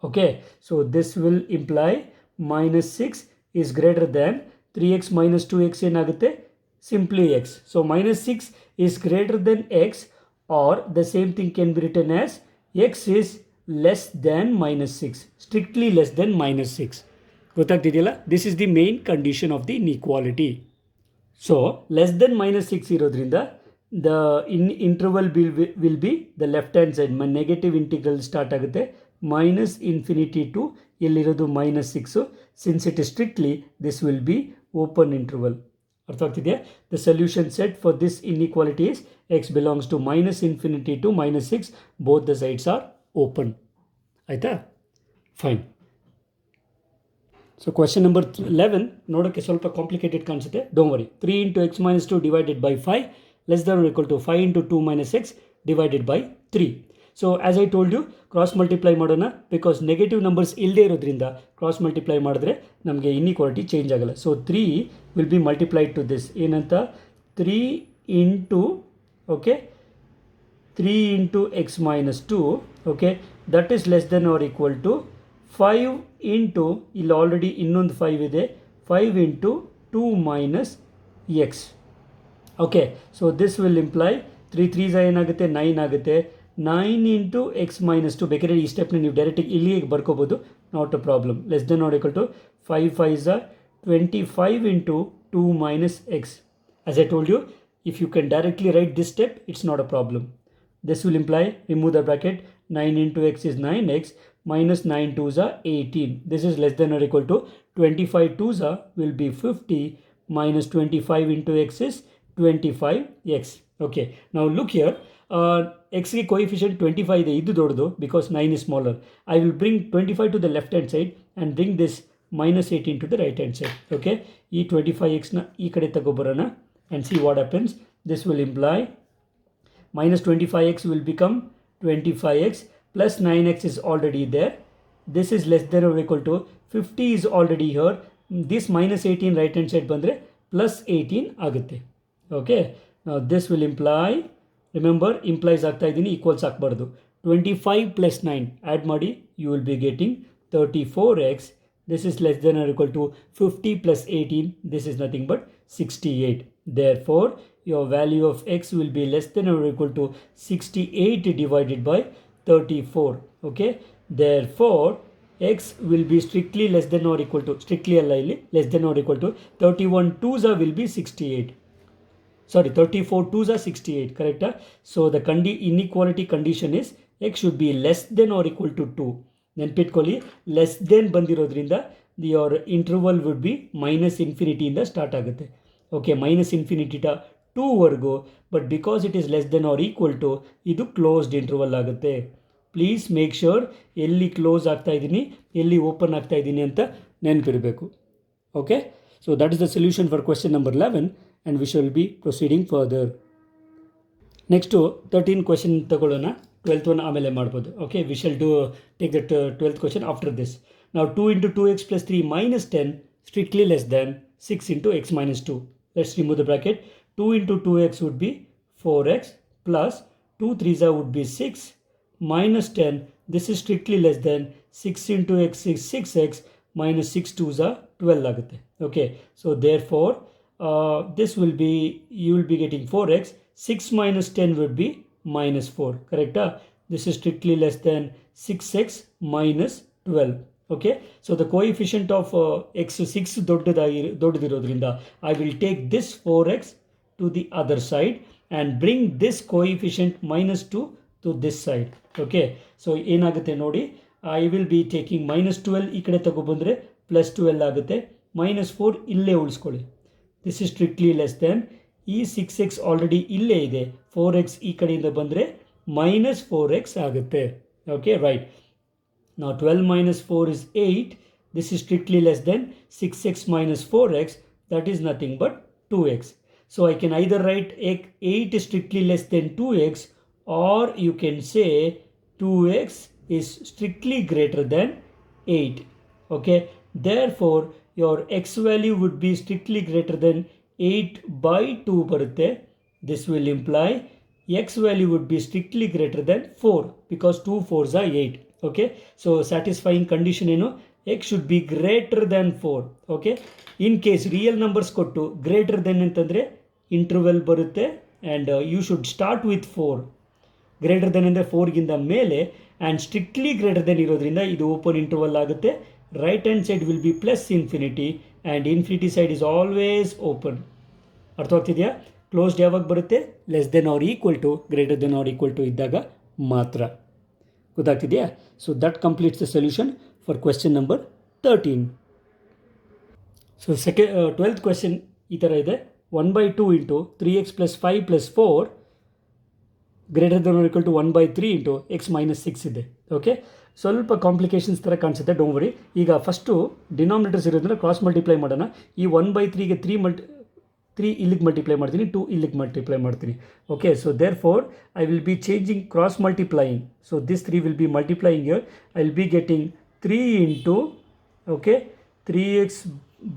Okay, so this will imply -6 is greater than 3x - 2x ಏನಾಗುತ್ತೆ? Simply x. So -6 is greater than x, or the same thing can be written as x is less than -6, strictly less than -6. ಗೊತ್ತಾಗ್ತಿದೆಯಲ್ಲ? This is the main condition of the inequality. So less than -6 ಇರೋದ್ರಿಂದ the interval will be the left hand side. Negative integral start ಆಗುತ್ತೆ. Minus infinity to ಎಲ್ಲಿರೋದು -6. Since it is strictly, this will be open interval. ಅರ್ಥ ಆಗ್ತಿದೆಯಾ? The solution set for this inequality is x belongs to -minus infinity to -6. Both the sides are open. ಆಯಿತಾ? Fine. So question number 11 ನೋಡೋಕ್ಕೆ ಸ್ವಲ್ಪ complicated ಕಾಣಿಸುತ್ತೆ. Don't worry. 3 into x - 2 divided by 5 less than or equal to 5 into 2 - x divided by 3. So as I told you, cross multiply ಮಾಡೋಣ. Because negative numbers ಇಲ್ಲದೆ ಇರೋದ್ರಿಂದ cross multiply ಮಾಡಿದ್ರೆ ನಮಗೆ inequality change ಆಗಲ್ಲ. So 3 will be multiplied to this. ಏನಂತ? 3 into, okay, 3 into x - 2, okay, that is less than or equal to 5 into, ಇಲ್ಲಿ already ಇನ್ನೊಂದು 5 ಇದೆ, 5 into 2 - x. Okay, so this will imply 3 3s ಏನಾಗುತ್ತೆ? 9 ಆಗುತ್ತೆ. 9 into x - 2. ಬೇಕಾದ್ರೆ ಈ ಸ್ಟೆಪ್ನ ನೀವು ಡೈರೆಕ್ಟಾಗಿ ಇಲ್ಲಿಗೆ ಬರ್ಕೋಬೋದು, not a problem. Less than or equal to 5 5s 25 into 2 - x. As I told you, if you can directly write this step, it's not a problem. This will imply, remove the bracket, 9 into x is 9x, minus 9 2s are 18. This is less than or equal to 25 2s are will be 50, minus 25 into x is 25x. Okay, now look here, x ಗೆ coefficient 25 ಇದೆ, ಇದು ದೊಡ್ಡದು, because 9 is smaller. I will bring 25 to the left hand side and bring this minus 18 to the right hand side. Okay, ಈ 25x ನ ಈ ಕಡೆ ತಗೊಬರೋಣ and see what happens. This will imply minus 25x will become 25x, plus 9x is already there. This is less than or equal to 50 is already here. This minus 18 right hand side bandre plus 18 ಆಗುತ್ತೆ. Okay, now this will imply, remember implies ಆಗ್ತಾ ಇದ್ದೀನಿ, equals ಹಾಕಬಾರ್ದು. 25 plus 9 add ಮಾಡಿ, you will be getting 34x This is less than or equal to 50 plus 18. This is nothing but 68. Therefore, your value of x will be less than or equal to 68 divided by 34. Okay. Therefore, x will be strictly less than or equal to, strictly less than or equal to 31 2s will be 68. Sorry, 34 2s are 68, correct? So the inequality condition is x should be less than or equal to 2. ನೆನ್ಪಿಟ್ಕೊಳ್ಳಿ, less than ಬಂದಿರೋದ್ರಿಂದ your interval would be minus infinity ಇಂದ start ಆಗುತ್ತೆ. Okay, minus infinity 2 ವರೆಗೂ, but because it is less than or equal to ಇದು closed interval ಆಗುತ್ತೆ. Please make sure ಎಲ್ಲಿ close ಆಗ್ತಾ ಇದ್ದೀನಿ, ಎಲ್ಲಿ ಓಪನ್ ಆಗ್ತಾ ಇದ್ದೀನಿ ಅಂತ ನೆನಪಿರಬೇಕು. Okay, so that is the solution for question number 11 and we shall be proceeding further. Next to 13 question ತಗೊಳ್ಳೋಣ, 12th one ಆಮೇಲೆ ಮಾಡ್ಬೋದು. Okay, we shall take that 12th question after this. Now 2 into 2x plus 3 minus 10 strictly less than 6 into x minus 2. Let's remove the bracket. 2 into 2x would be 4x plus 2 3s would be 6 minus 10. This is strictly less than 6 into x is 6x minus 6 2s are 12 ಆಗುತ್ತೆ. Okay, so therefore this will be, you will be getting 4x, 6 minus 10 would be minus 4, correct? This is strictly less than 6x minus 12. Okay, so the coefficient of x 6 ದೊಡ್ಡದಿರೋದ್ರಿಂದ I will take this 4x to the other side and bring this coefficient minus 2 to this side. Okay, so ಏನಾಗುತ್ತೆ ನೋಡಿ, I will be taking minus 12 ಈ ಕಡೆ ತಗೊಬಂದರೆ plus 12 ಆಗುತ್ತೆ, minus 4 ಇಲ್ಲೇ ಉಳಿಸ್ಕೊಳ್ಳಿ. This is strictly less than, ಈ 6x already ಇಲ್ಲೇ ಇದೆ, 4x ಈ ಕಡೆಯಿಂದ ಬಂದರೆ minus 4x ಆಗುತ್ತೆ. Okay, right. Now 12 minus 4 is 8. This is strictly less than 6x minus 4x, that is nothing but 2x. So I can either write 8 is strictly less than 2x, or you can say 2x is strictly greater than 8. Okay, therefore your x value would be strictly greater than 8 by 2 ಬರುತ್ತೆ. This will imply x value would be strictly greater than 4 because 2 4s are 8. Okay, so satisfying condition ಏನು, x should be greater than 4. Okay, in case real numbers ಕೊಟ್ಟು greater than ಅಂತಂದರೆ interval ಬರುತ್ತೆ, and you should start with 4. greater than ಅಂದರೆ 4ಗಿಂತ ಮೇಲೆ, and strictly greater than ಇರೋದ್ರಿಂದ ಇದು open interval ಆಗುತ್ತೆ. right hand side will be plus infinity and infinity side is always open. ಅರ್ಥವಾಗ್ತಿದೆಯಾ? Closed ಯಾವಾಗ ಬರುತ್ತೆ? Less than or equal to greater than or equal to ಇದ್ದಾಗ ಮಾತ್ರ. ಗೊತ್ತಾಗ್ತಿದೆಯಾ? So that completes the solution for question number 13. So 12th question ಈ ಥರ ಇದೆ. 1/2 into 3x plus 5 plus 4 greater than or equal to 1/3 into x minus 6 ಇದೆ. ಓಕೆ, ಸ್ವಲ್ಪ complications ಥರ ಕಾಣಿಸುತ್ತೆ, ಡೋಂಟ್ ವರಿ. ಈಗ ಫಸ್ಟು ಡಿನಾಮಿನೇಟರ್ಸ್ ಇರೋದ್ರಿಂದ ಕ್ರಾಸ್ ಮಲ್ಟಿಪ್ಲೈ ಮಾಡೋಣ. ಈ 1/3ಗೆ 3 ಇಲ್ಲಿಗೆ ಮಲ್ಟಿಪ್ಲೈ ಮಾಡ್ತೀನಿ, 2 ಇಲ್ಲಿಗೆ ಮಲ್ಟಿಪ್ಲೈ ಮಾಡ್ತೀನಿ. Okay, so therefore I will be changing cross multiplying. So this 3 will be multiplying here. I will be getting 3 into, okay, 3x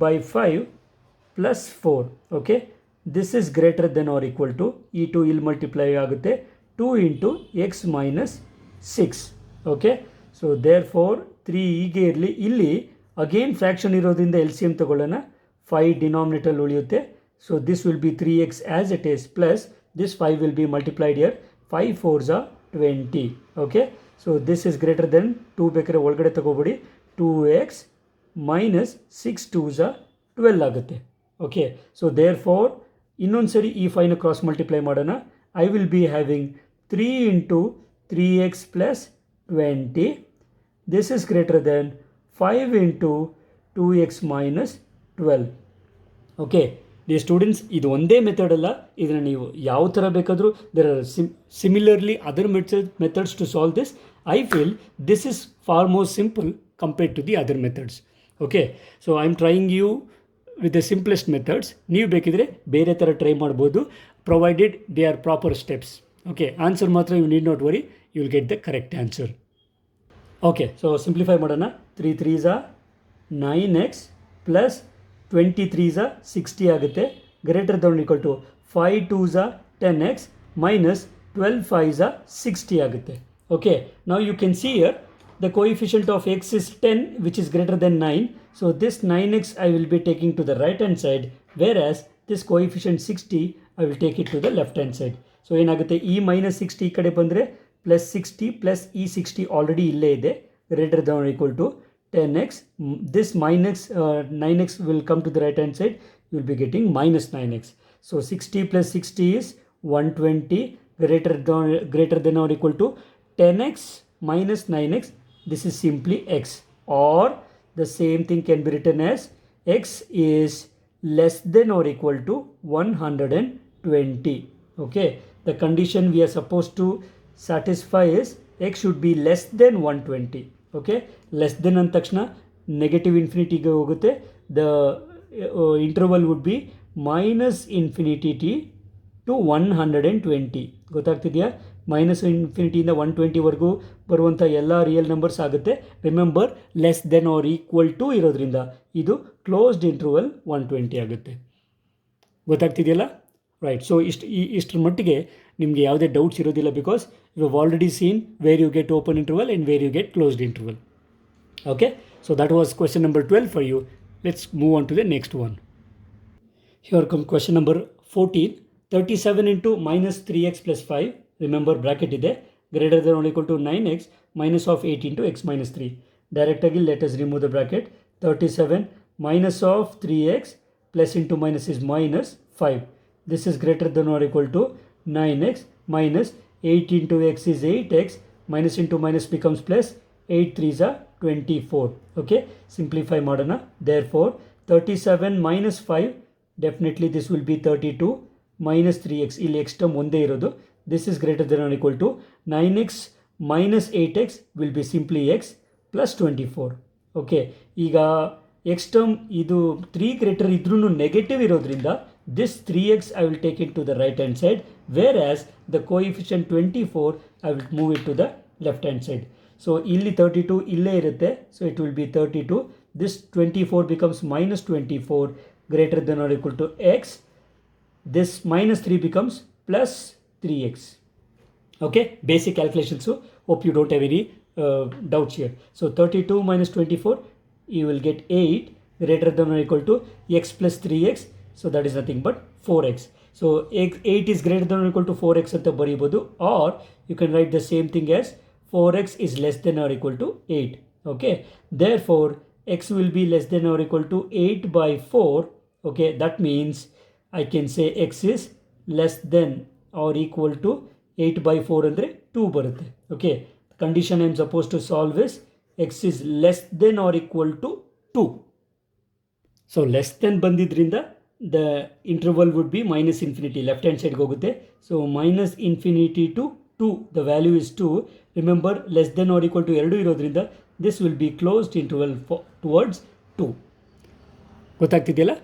by 5 plus 4. Okay, this is greater than or equal to, ಈ 2 ಇಲ್ಲಿ multiply ಆಗುತ್ತೆ, 2 into x minus 6. Okay, so therefore 3 ಹೀಗೆ ಇರಲಿ. ಇಲ್ಲಿ again fraction ಇರೋದ್ರಿಂದ L C M ತಗೊಳ್ಳೋಣ. 5 denominator ಉಳಿಯುತ್ತೆ. So this will B 3x as it is plus this 5 will be multiplied year. 5 4s are 20. Okay, so this is greater than 2 ಬೇಕಾದ್ರೆ ಒಳಗಡೆ ತಗೋಬಿಡಿ. 2x minus 6 2s are 12 ಆಗುತ್ತೆ. Okay, so there four ಇನ್ನೊಂದು ಸರಿ ಈ 5ನ cross multiply ಮಾಡೋಣ. I will be having 3 into 3x plus 20. This is greater than 5 into 2x minus 12. Okay dear students, ಇದು ಒಂದೇ method ಅಲ್ಲ, ಇದನ್ನು ನೀವು ಯಾವ ಥರ ಬೇಕಾದರೂ, there are similarly other methods to solve this. I feel this is far more simple compared to the other methods. Okay, so I am trying you with the simplest methods. ನೀವು ಬೇಕಿದ್ರೆ ಬೇರೆ ಥರ ಟ್ರೈ ಮಾಡ್ಬೋದು, provided they are proper steps. Okay, answer ಮಾತ್ರ you need not worry, you will get the correct answer. Okay, so simplify ಮಾಡೋಣ. 3 3s are 9x plus 20 3s are 60 ಆಗುತ್ತೆ. Greater than equal to 5 2s are 10x minus 12 5s are 60 ಆಗುತ್ತೆ. Okay, ನಾವು you can see here the coefficient of x is 10 which is greater than 9. So this 9x I will be taking to the right hand side, whereas this coefficient 60 I will take it to the left hand side. So ಏನಾಗುತ್ತೆ ಈ minus 60 ಈ ಕಡೆ ಬಂದರೆ plus 60 plus ಈ 60 already ಇಲ್ಲೇ ಇದೆ, greater than equal to 10x. This minus 9x will come to the right hand side, you will be getting minus 9x. So 60 plus 60 is 120, greater than or equal to 10x minus 9x. This is simply x, or the same thing can be written as x is less than or equal to 120. Okay, the condition we are supposed to satisfy is x should be less than 120. Okay, less than ಅಂದ ತಕ್ಷಣ negative ಇನ್ಫಿನಿಟಿಗೆ ಹೋಗುತ್ತೆ. The interval would be minus infinity to 120. ಗೊತ್ತಾಗ್ತಿದೆಯಾ? Minus ಇನ್ಫಿನಿಟಿಯಿಂದ 120ವರೆಗೂ ಬರುವಂಥ ಎಲ್ಲ real numbers ಆಗುತ್ತೆ. Remember, less than or equal to ಇರೋದ್ರಿಂದ ಇದು ಕ್ಲೋಸ್ಡ್ ಇಂಟರ್ವಲ್ 120 ಆಗುತ್ತೆ. ಗೊತ್ತಾಗ್ತಿದೆಯಲ್ಲ? ರೈಟ್. ಸೊ ಇಷ್ಟರ ಮಟ್ಟಿಗೆ ನಿಮಗೆ ಯಾವುದೇ ಡೌಟ್ಸ್ ಇರೋದಿಲ್ಲ, because you have already seen where you get open interval and where you get closed interval. Okay, so that was question number 12 for you. Let's move on to the next one. Here comes question number 14. 37 into minus 3x plus 5. Remember, bracket ide, greater than or equal to 9x minus of 8 into x minus 3. Directly let us remove the bracket. 37 minus of 3x plus into minus is minus 5. This is greater than or equal to 9x minus 8 into x is 8x, minus into minus becomes plus, 8 3s are 24. Okay, simplify ಮಾಡೋಣ. Therefore 37 minus 5, definitely this will be 32 minus 3x. ಇಲ್ಲಿ x term ಒಂದೇ ಇರೋದು. This is greater than or equal to 9x minus 8x will be simply x plus 24. Okay, ಈಗ x term ಇದು 3 greater ಇದ್ರೂ negative ಇರೋದ್ರಿಂದ this 3x I will take it to the right hand side, whereas the coefficient 24 I will move it to the left hand side. So ಇಲ್ಲಿ 32 ಇಲ್ಲೇ ಇರುತ್ತೆ, so it will be 32. This 24 becomes minus 24, greater than or equal to x. This minus 3 becomes plus 3x. Okay, basic calculations. So hope you don't have any doubts here. So 32 minus 24, you will get 8, greater than or equal to x plus 3x. So that is nothing but 4x. So 8 is greater than or equal to 4x ಅಂತ ಬರೀಬಹುದು, or you can write the same thing as 4x is less than or equal to 8. Okay, therefore x will be less than or equal to 8 by 4. Okay, that means I can say x is less than or equal to 8 by 4 ಅಂದರೆ 2 ಬರುತ್ತೆ. Okay, the condition I am supposed to solve is x is less than or equal to 2. So less than ಬಂದಿದ್ರಿಂದ the interval would be minus infinity, left hand side ಹೋಗುತ್ತೆ. So minus infinity to 2, the value is 2. Remember, less than or equal to 2 ಇರೋದ್ರಿಂದ this will be closed interval towards 2. ಗೊತ್ತಾಗ್ತಿದೆಯಲ್ಲ?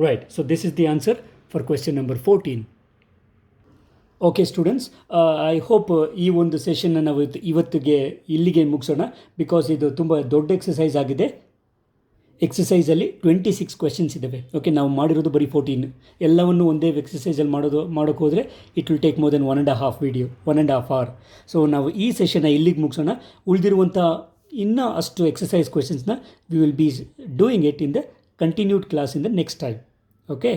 Right. So this is the answer for question number 14. Okay students, I hope ಈ ಒಂದು ಸೆಷನ್ನ ನಾವು ಇವತ್ತಿಗೆ ಇಲ್ಲಿಗೆ ಮುಗಿಸೋಣ, because ಇದು ತುಂಬ ದೊಡ್ಡ ಎಕ್ಸಸೈಸ್ ಆಗಿದೆ. ಎಕ್ಸಸೈಸಲ್ಲಿ 26 ಕ್ವೆಶನ್ಸ್ ಇದ್ದಾವೆ. ಓಕೆ, ನಾವು ಮಾಡಿರೋದು ಬರೀ 14. ಎಲ್ಲವನ್ನು ಒಂದೇ ಎಕ್ಸಸೈಸಲ್ಲಿ ಮಾಡೋಕ್ಕೆ ಹೋದರೆ it will take more than 1.5 video, 1.5 hour. ಸೊ ನಾವು ಈ ಸೆಷನ್ನ ಇಲ್ಲಿಗೆ ಮುಗಿಸೋಣ. ಉಳಿದಿರುವಂಥ ಇನ್ನೂ ಅಷ್ಟು ಎಕ್ಸಸೈಸ್ ಕ್ವೆಶನ್ಸ್ನ we will be doing it in the continued class in the next time. Okay,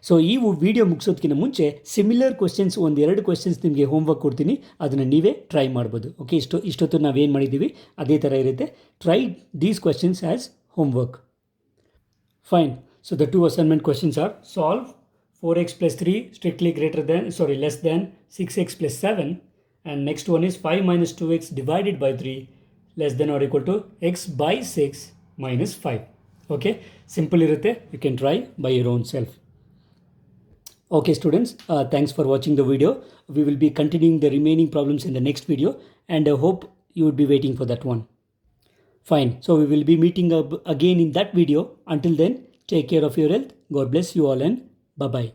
so ಈ ವಿಡಿಯೋ ಮುಗಿಸೋದಕ್ಕಿಂತ ಮುಂಚೆ ಸಿಮಿಲರ್ ಕ್ವೆಶನ್ಸ್ 1-2 ಕ್ವೆಶನ್ಸ್ ನಿಮಗೆ ಹೋಮ್ವರ್ಕ್ ಕೊಡ್ತೀನಿ, ಅದನ್ನು ನೀವೇ ಟ್ರೈ ಮಾಡ್ಬೋದು. ಓಕೆ, ಇಷ್ಟೊತ್ತು ನಾವೇನು ಮಾಡಿದ್ದೀವಿ ಅದೇ ಥರ ಇರುತ್ತೆ. Try these questions as homework. Fine. So the 2 assignment questions are: solve 4x plus 3 less than 6x plus 7, and next one is 5 minus 2x divided by 3 less than or equal to x by 6 minus 5. Okay, simple irutte, you can try by your own self. Okay students, thanks for watching the video. We will be continuing the remaining problems in the next video, and I hope you would be waiting for that one. Fine. So we will be meeting up again in that video. Until then, take care of your health. God bless you all and bye-bye.